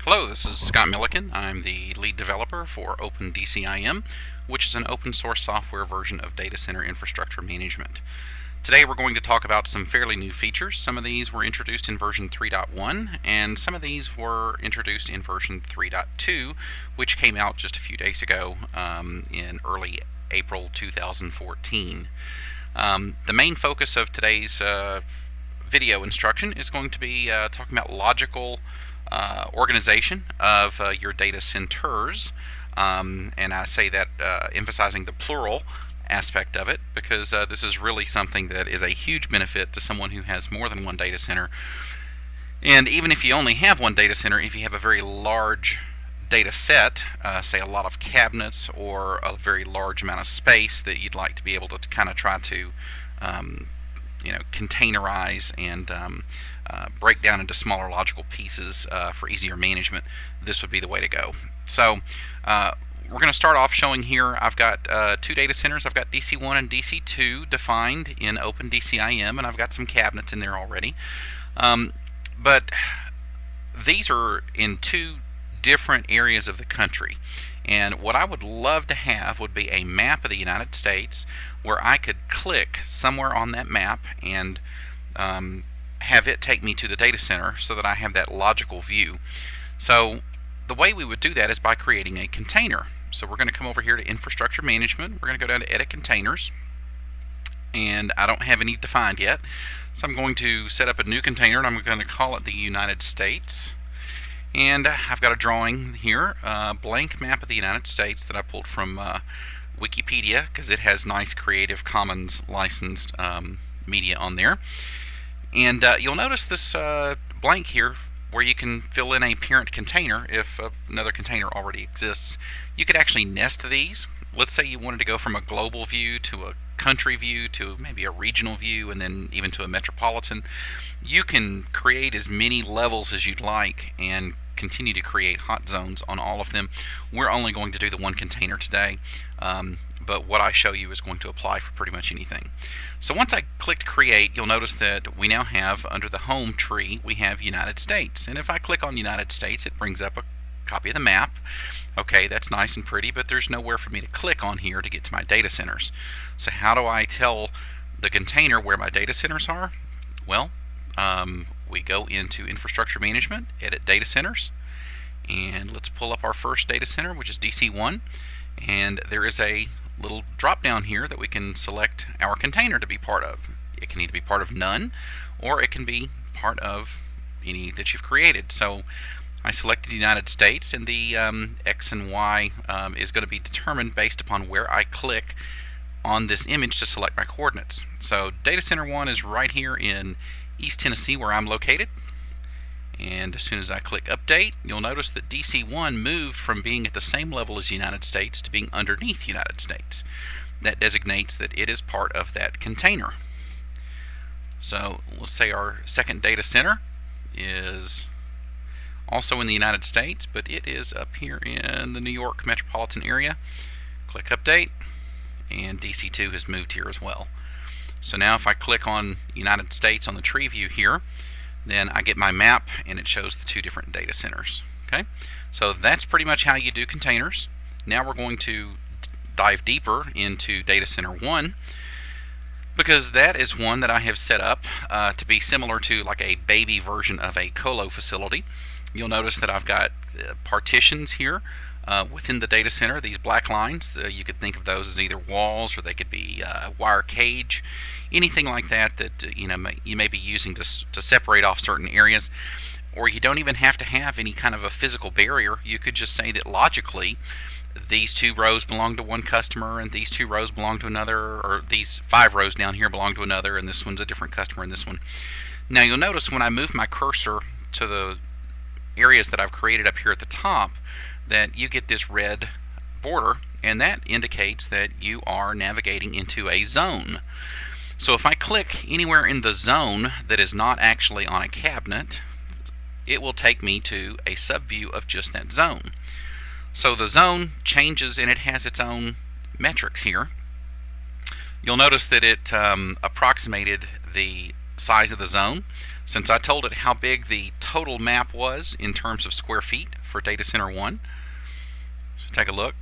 Hello, this is Scott Milliken. I'm the lead developer for OpenDCIM, which is an open source software version of data center infrastructure management. Today we're going to talk about some fairly new features. Some of these were introduced in version 3.1 and some of these were introduced in version 3.2, which came out just a few days ago in early April 2014. The main focus of today's video instruction is going to be talking about logical organization of your data centers, and I say that emphasizing the plural aspect of it because this is really something that is a huge benefit to someone who has more than one data center. And even if you only have one data center, if you have a very large data set, say a lot of cabinets or a very large amount of space that you'd like to be able to kind of try to containerize and break down into smaller logical pieces for easier management, this would be the way to go. So we're going to start off showing here I've got two data centers. I've got DC1 and DC2 defined in OpenDCIM, and I've got some cabinets in there already. But these are in two different areas of the country. And what I would love to have would be a map of the United States where I could click somewhere on that map and have it take me to the data center so that I have that logical view. So the way we would do that is by creating a container. So we're going to come over here to Infrastructure Management. We're going to go down to Edit Containers, and I don't have any defined yet. So I'm going to set up a new container, and I'm going to call it the United States. And I've got a drawing here, a blank map of the United States that I pulled from Wikipedia because it has nice Creative Commons licensed media on there. And you'll notice this blank here where you can fill in a parent container if another container already exists. You could actually nest these. Let's say you wanted to go from a global view to a country view to maybe a regional view and then even to a metropolitan. You can create as many levels as you'd like and continue to create hot zones on all of them. We're only going to do the one container today, but what I show you is going to apply for pretty much anything. So once I clicked create, you'll notice that we now have under the home tree we have United States, and if I click on United States it brings up a copy of the map. Okay, that's nice and pretty, but there's nowhere for me to click on here to get to my data centers. So how do I tell the container where my data centers are? Well, we go into Infrastructure Management, Edit Data Centers, and let's pull up our first data center, which is DC1, and there is a little drop down here that we can select our container to be part of. It can either be part of none or it can be part of any that you've created. So I selected the United States, and the X and Y is going to be determined based upon where I click on this image to select my coordinates. So data center 1 is right here in East Tennessee where I'm located, and as soon as I click update, you'll notice that DC1 moved from being at the same level as United States to being underneath United States. That designates that it is part of that container. So let's say our second data center is also in the United States, but it is up here in the New York metropolitan area. Click update, and DC2 has moved here as well. So now if I click on United States on the tree view here, then I get my map and it shows the two different data centers. Okay, so that's pretty much how you do containers. Now we're going to dive deeper into data center 1 because that is one that I have set up to be similar to like a baby version of a colo facility. You'll notice that I've got partitions here within the data center. These black lines, you could think of those as either walls or they could be wire cage, anything like that that you may be using to separate off certain areas. Or you don't even have to have any kind of a physical barrier. You could just say that logically these two rows belong to one customer and these two rows belong to another, or these 5 rows down here belong to another and this one's a different customer and this one. Now you'll notice when I move my cursor to the areas that I've created up here at the top that you get this red border, and that indicates that you are navigating into a zone. So if I click anywhere in the zone that is not actually on a cabinet, it will take me to a subview of just that zone. So the zone changes and it has its own metrics here. You'll notice that it approximated the size of the zone. Since I told it how big the total map was in terms of square feet for data center 1, so take a look.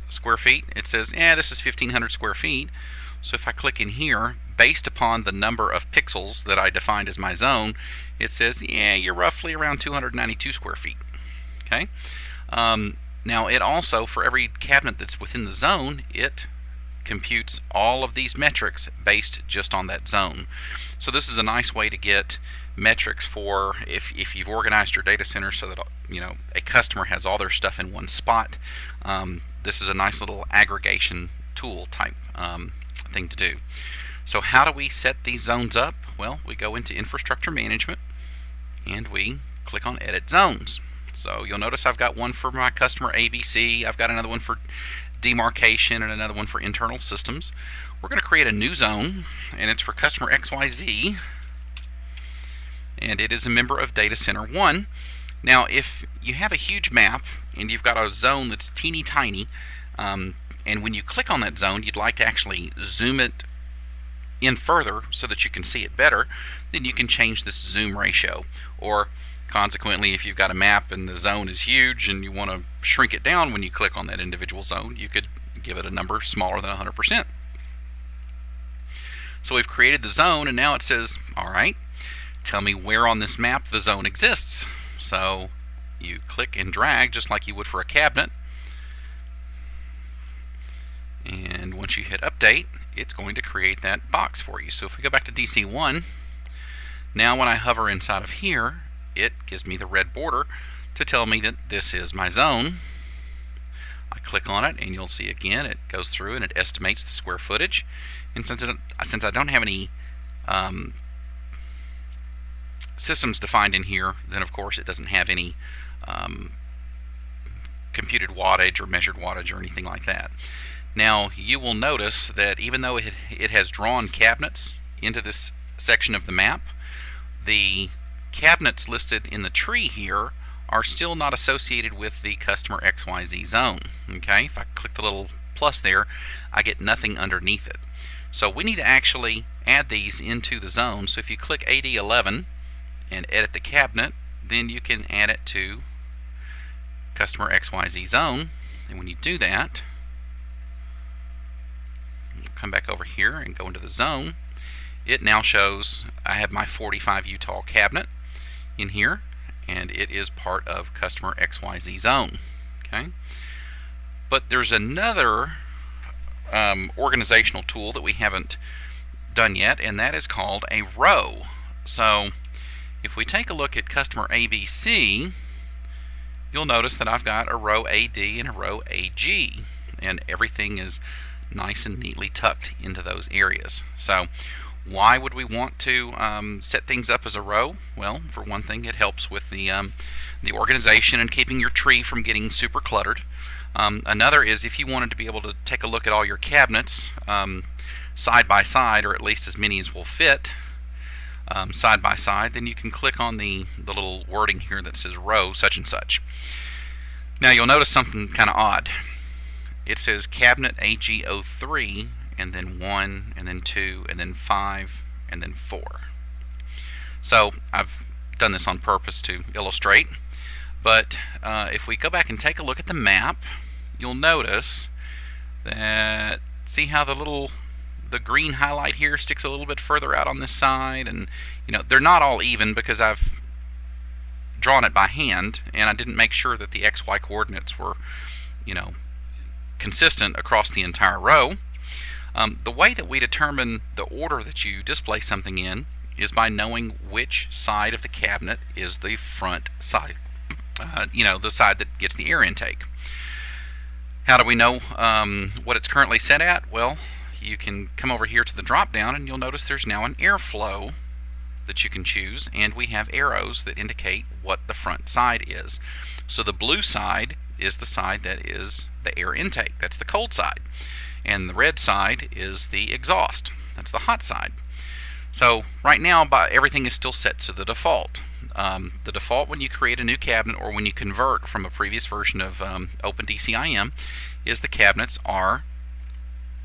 Square feet, it says, yeah, this is 1,500 square feet. So if I click in here, based upon the number of pixels that I defined as my zone, it says, yeah, you're roughly around 292 square feet. Okay. Now it also, for every cabinet that's within the zone, it computes all of these metrics based just on that zone. So this is a nice way to get metrics for if you've organized your data center so that a customer has all their stuff in one spot. This is a nice little aggregation tool type thing to do. So how do we set these zones up? Well, we go into infrastructure management and we click on edit zones. So you'll notice I've got one for my customer ABC, I've got another one for demarcation, and another one for internal systems. We're going to create a new zone, and it's for customer XYZ, and it is a member of data center 1. Now if you have a huge map and you've got a zone that's teeny tiny, and when you click on that zone you'd like to actually zoom it in further so that you can see it better, then you can change this zoom ratio. Or consequently, if you've got a map and the zone is huge and you want to shrink it down when you click on that individual zone, you could give it a number smaller than 100%. So we've created the zone, and now it says, alright, tell me where on this map the zone exists. So you click and drag just like you would for a cabinet, and once you hit update, it's going to create that box for you. So if we go back to DC1, now when I hover inside of here, it gives me the red border to tell me that this is my zone. I click on it and you'll see again it goes through and it estimates the square footage. And since I don't have any systems defined in here, then of course it doesn't have any computed wattage or measured wattage or anything like that. Now you will notice that even though it has drawn cabinets into this section of the map, the cabinets listed in the tree here are still not associated with the customer XYZ zone. Okay, if I click the little plus there, I get nothing underneath it. So we need to actually add these into the zone. So if you click AD11 and edit the cabinet, then you can add it to customer XYZ zone. And when you do that, come back over here and go into the zone. It now shows I have my 45U tall cabinet in here, and it is part of customer XYZ zone. Okay, but there's another organizational tool that we haven't done yet, and that is called a row. So if we take a look at customer ABC, you'll notice that I've got a row AD and a row AG, and everything is nice and neatly tucked into those areas. So why would we want to set things up as a row? Well, for one thing, it helps with the organization and keeping your tree from getting super cluttered. Another is if you wanted to be able to take a look at all your cabinets side by side, or at least as many as will fit side by side, then you can click on the little wording here that says row such and such. Now you'll notice something kind of odd. It says cabinet AG03, and then 1, and then 2, and then 5, and then 4. So I've done this on purpose to illustrate, but if we go back and take a look at the map, you'll notice that, see how the green highlight here sticks a little bit further out on this side, and they're not all even because I've drawn it by hand and I didn't make sure that the XY coordinates were consistent across the entire row. The way that we determine the order that you display something in is by knowing which side of the cabinet is the front side, the side that gets the air intake. How do we know what it's currently set at? Well, you can come over here to the drop down and you'll notice there's now an airflow that you can choose, and we have arrows that indicate what the front side is. So the blue side is the side that is the air intake, that's the cold side, and the red side is the exhaust, that's the hot side. So right now everything is still set to the default. The default when you create a new cabinet or when you convert from a previous version of OpenDCIM is the cabinets are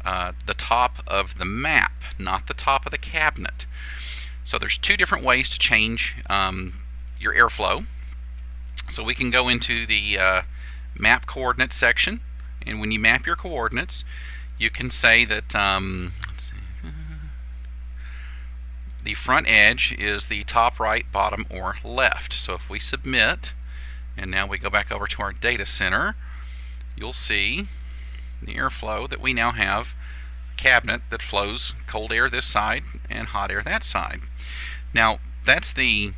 the top of the map, not the top of the cabinet. So there's two different ways to change your airflow. So we can go into the map coordinates section, and when you map your coordinates, you can say that let's see, the front edge is the top, right, bottom, or left. So if we submit, and now we go back over to our data center, you'll see the airflow that we now have a cabinet that flows cold air this side and hot air that side. Now that's the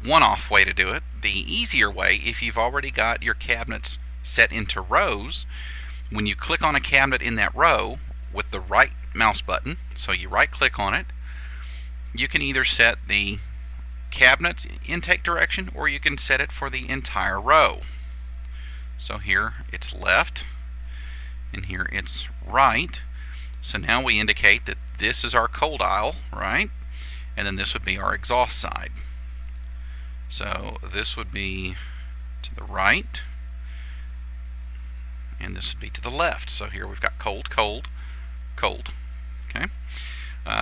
one-off way to do it. The easier way, if you've already got your cabinets set into rows, when you click on a cabinet in that row with the right mouse button, so you right click on it, you can either set the cabinet's intake direction or you can set it for the entire row. So here it's left and here it's right. So now we indicate that this is our cold aisle, right? And then this would be our exhaust side. So this would be to the right and this would be to the left. So here we've got cold, cold, cold. Okay.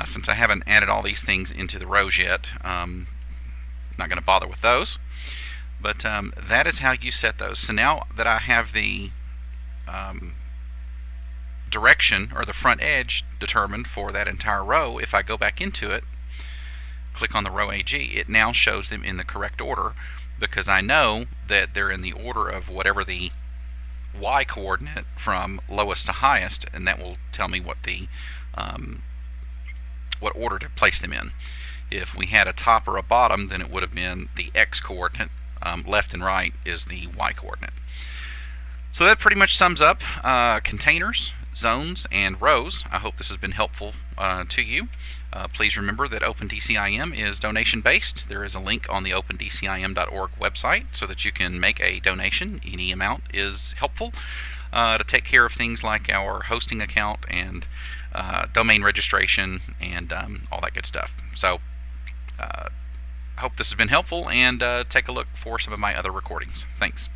Since I haven't added all these things into the rows yet, not going to bother with those. But that is how you set those. So now that I have the direction or the front edge determined for that entire row, if I go back into it, click on the row AG, it now shows them in the correct order, because I know that they're in the order of whatever the Y coordinate from lowest to highest, and that will tell me what the what order to place them in. If we had a top or a bottom, then it would have been the X coordinate. Left and right is the Y coordinate. So that pretty much sums up containers, zones, and rows. I hope this has been helpful to you. Please remember that OpenDCIM is donation based. There is a link on the opendcim.org website so that you can make a donation. Any amount is helpful to take care of things like our hosting account and domain registration and all that good stuff. So I hope this has been helpful, and take a look for some of my other recordings. Thanks.